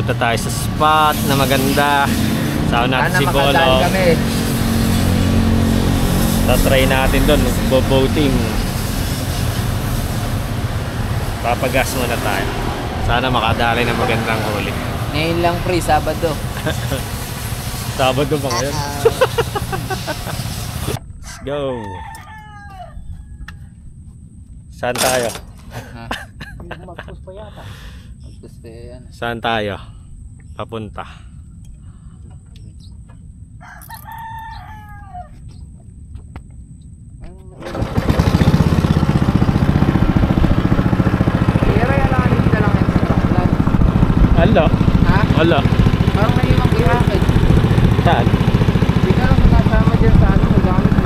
Punta tayo sa spot na maganda. Saan natin si Bolo. Tatry natin doon, boating. Papagas muna tayo. Sana makadali ng magandang huli. Ngayon lang pre, Sabado. Sabado ba ngayon? Let's go. Saan tayo? Magpus pa yata. Magpus pa yan. Saan tayo? Papunta. Ala. Ha? Ala. Parang may ibang irakit. Saan? Hindi ka lang makasama dyan sa ano, magamit mo.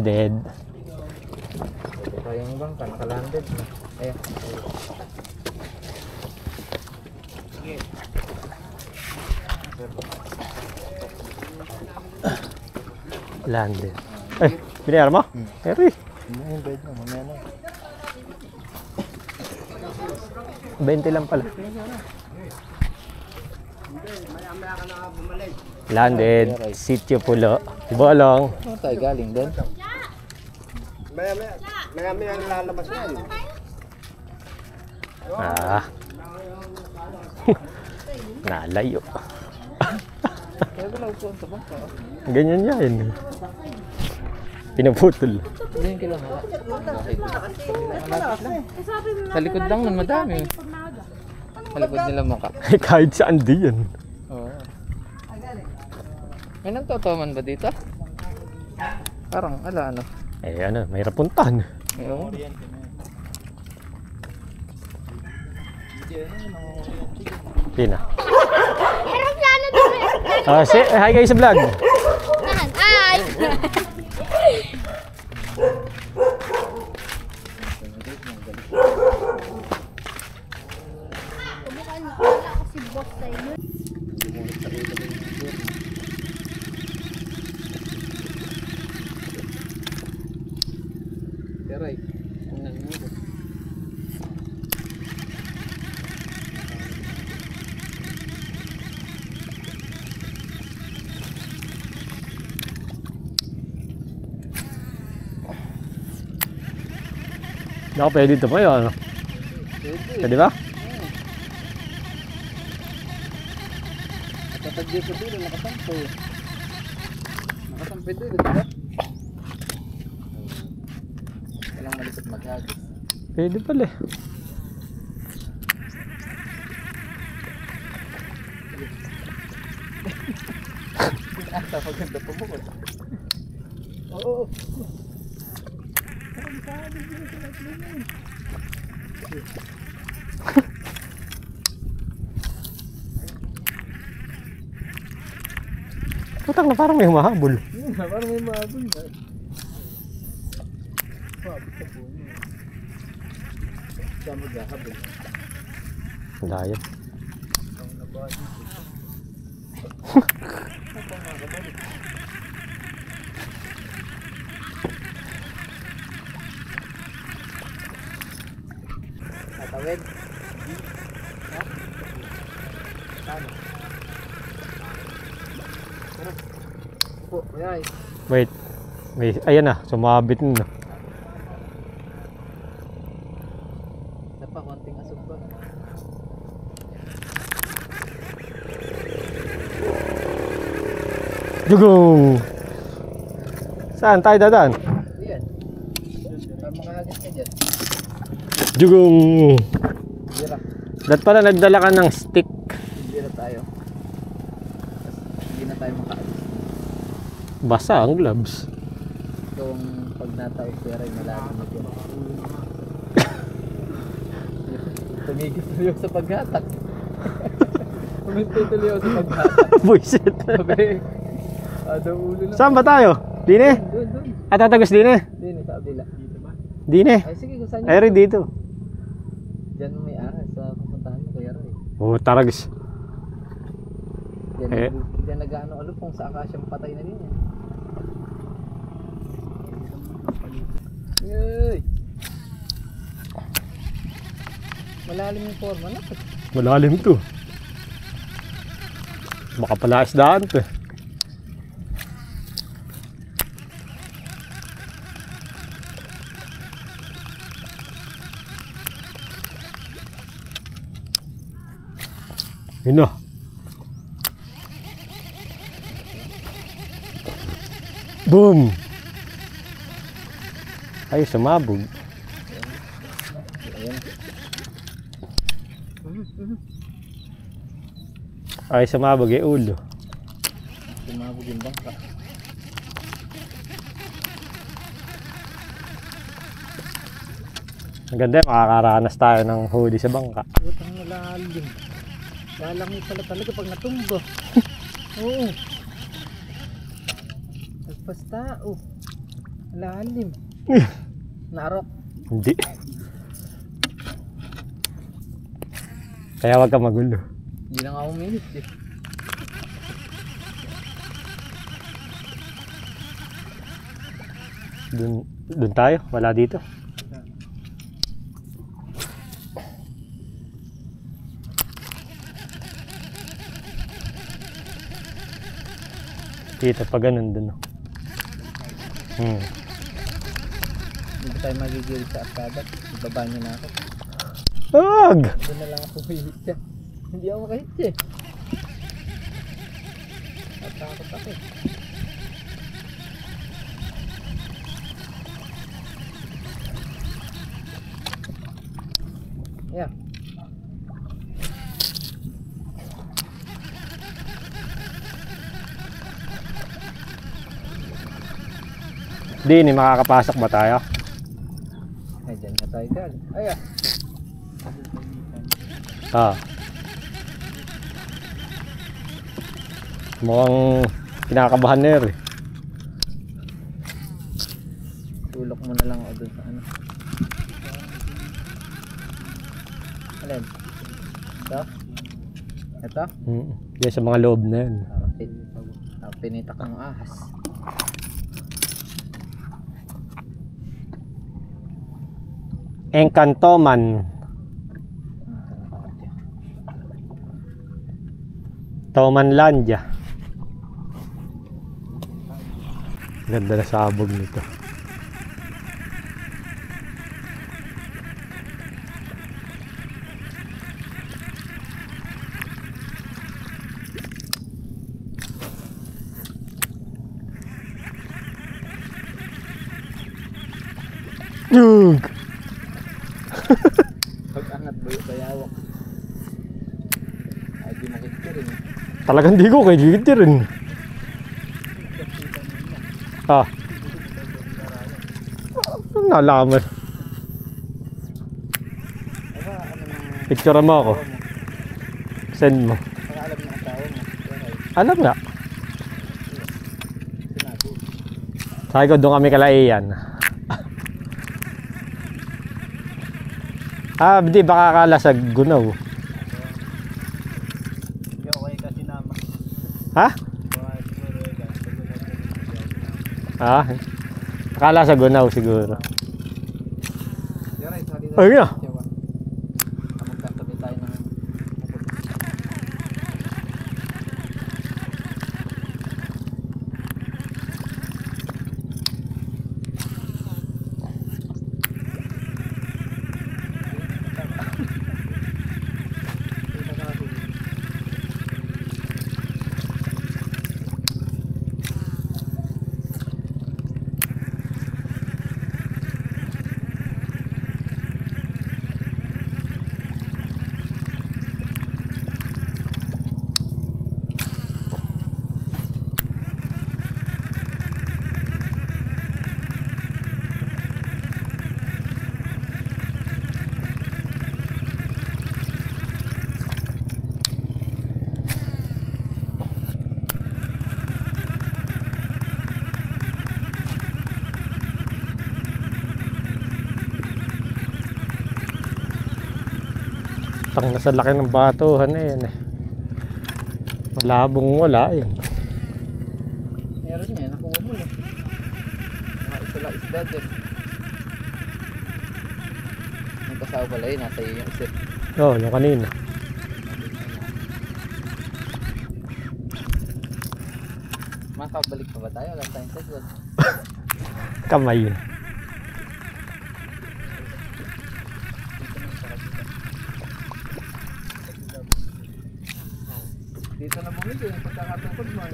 Dead. Ito yung bangka, nakalanded na. Ayan. Landed. Ay, binayar mo? Harry. Yung bed na, mamaya na. 20 lang pala. Landed. Sitio Pulo. Bolong. Saan tayo galing doon? Maya ang lalabas na yun. Ah. Nalayo. Kaya ba lang po sa bangka? Ganyan yan. Pinaputol. Hindi yung kailangan. Malapit lang. Sa likod lang nun, madami. Sa likod nila maka. Kahit saan di yan. Oo. May nagtotoman ba dito? Parang, ala ano. Eh ano, mahirap puntahan. Oo. Yun na. Hi guys sa vlog. Ay! Kumukha niya wala kasi boss sa inyo. Teray. Tingnan mo ito. Ako pwede ito pa yun. Pwede ba? Katagyo sa dulo, nakasampo. Nakasampo dulo, diba? Walang malikot maghagis. Pwede pala eh. Ata, maganda po mo. Oo. Putang na parang may humahabol. Parang may mahabol na. Pabot sa puno. Siya maghahabol. Dayat. Ang nabadi. Tatawid. Ha? Saan? Upo, kaya Wait. Ayan na, sumabit na. Napa, konting asog ba? Jugong! Saan tayo dadaan? Ayan. Para makahagis ka dyan. Jugong! Bira. Dat pala nagdala ka ng stick. Bira tayo. Hindi na tayo makaalis. Basa ang gloves. Ito ang pag natayo pera ay malalim na dyan. Tumigil tuloy ako sa paghatak. Tumigil tuloy ako sa paghatak. Buisit. Sabi, ada ulo lang. Saan ba tayo? Dine? Doon. At tatagos dine? Dini, sa kabila. Dine? Ay, sige, kung saan Ay, dito. Diyan may ahas sa pupuntahan mo, Kuya Roy. Oh, taragis. Diyan, diyan nag-ano kung sa akasyang patay na din yan. Yay! Malalim yung forma na. Malalim to. Baka pala isdaan to. Yun na. Boom! Ay, sumabog. Ay, sumabog yung ulo. Sumabog yung bangka. Ang ganda, makakaranas tayo ng huli sa bangka. Utang malalim. Lalangi pala talaga pag natumba. Oo. Nagpas tao. Lalim. Narok. Hindi. Kaya wag ka magulo. Hindi na nga umilit eh. Dun tayo, wala dito. Dito pa ganun dun. Hindi tayo magigil sa akada. Ibaba niyo na ako. Wag! Doon na lang ako mahihit siya. Hindi ako makahit siya eh. Natakot ako eh. Yeah. Di, makakapasok ba tayo? Ay, dyan na tayo galing. Ay ah. Ah. Mukhang kinakabahan na yun eh. Tulok mo na lang ako dun sa ano. Alin? Ito? Ito? Yan sa mga loob na yun. Pinitak ng ahas. Encantoman. Tomanlandia. Ganda na sabog nito. Yug! Pag-angat ba yung bayawak? Ay, di makikita rin. Talagang di ko kay gigit rin. Ah. Nalaman. Picture mo ako. Send mo. Para alam ng asawa mo. Alam nga. Sabi ko doon kami kalaiyan. Ah, di baka kala sa Gunaw. Hindi ako kayo kasi nama. Ha? Ah, akala sa Gunaw siguro. Ayun na. Magkatabi tayo ng Tang nasa laki ng batuhan na yan eh. Malabong wala yun. meron niya, nakuha mo lang. Mga isla isda dyan. May kasawa pala yun, nasa iyo yung isip. Oo, yung kanina. Makabalik pa ba tayo? Wala tayong sagot. Kamay yun. Dito na bumili yung pagkakatukod mo.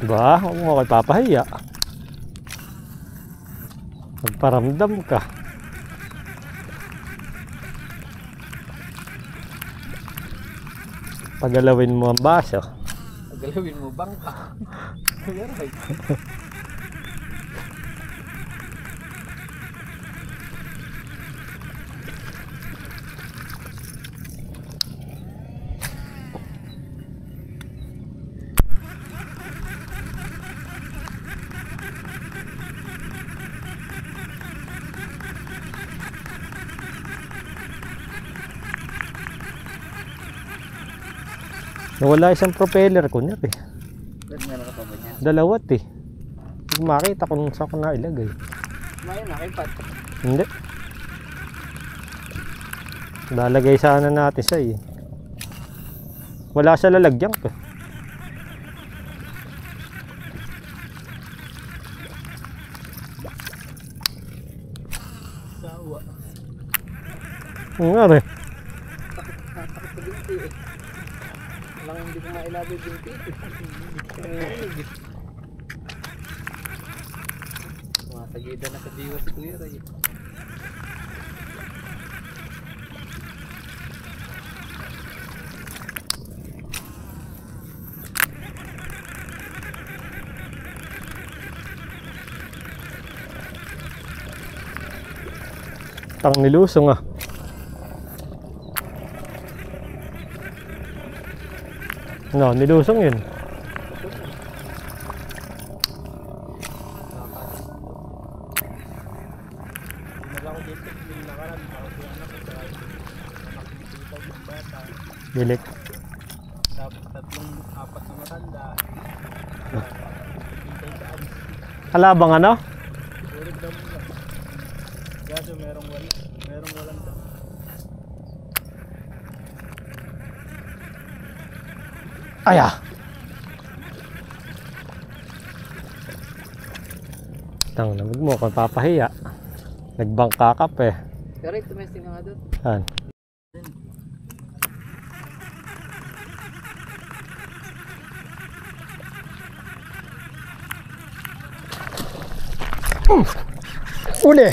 Ba, huwag mo ako ipapahiya. Magparamdam ka. Pagalawin mo ang baso. Pagalawin mo bangka. Right. Nawala isang propeller ko niya eh. Meron ka pa ba niya? Dalawat eh. Hindi makita kung saan ko na ilagay. Mayroon na kay Pat. Hindi. Lalagay sana natin siya eh. Wala sa lalagyan ko. Sawa. Ang nga rin. Takot sa binti eh. Walang hindi ko mailagay binti. Tumatagida na sa diwa si Kuya Ray. Tang nilusong ah. No, nilusong yun. Bilik. Apat na matanda. Alabang ano? Ulit daw mo lang. Kaso merong walang daw. Aya. Tang na, wag mo ko papahiya. Nagbangka ka pa eh. Pero tumesting na nga doon. Saan? Uli!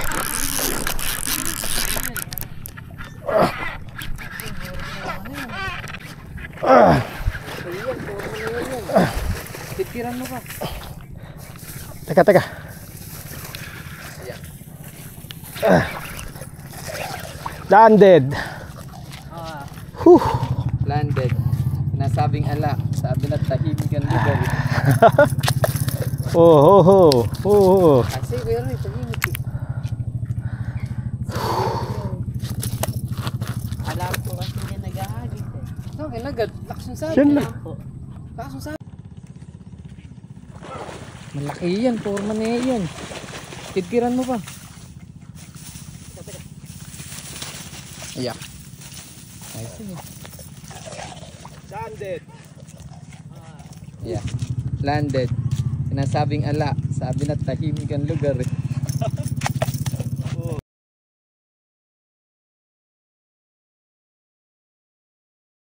Titiran mo ba? Teka. Landed. Landed. Nasabing ala. Sabi na tahimik ang lugar. Oh. Kasi Kuya Ray, tahimik eh. Alam ko kasi niya nag-ahagit eh. Okay, nagad. Lakas yung sabi. Yan lang. Lakas yung sabi. Malaki yan. Forma na yan. Titiran mo ba? Ayak. Ay, sige. Landed. Yeah. Landed. Sinasabing ala. Sabi na tahimik ang lugar eh.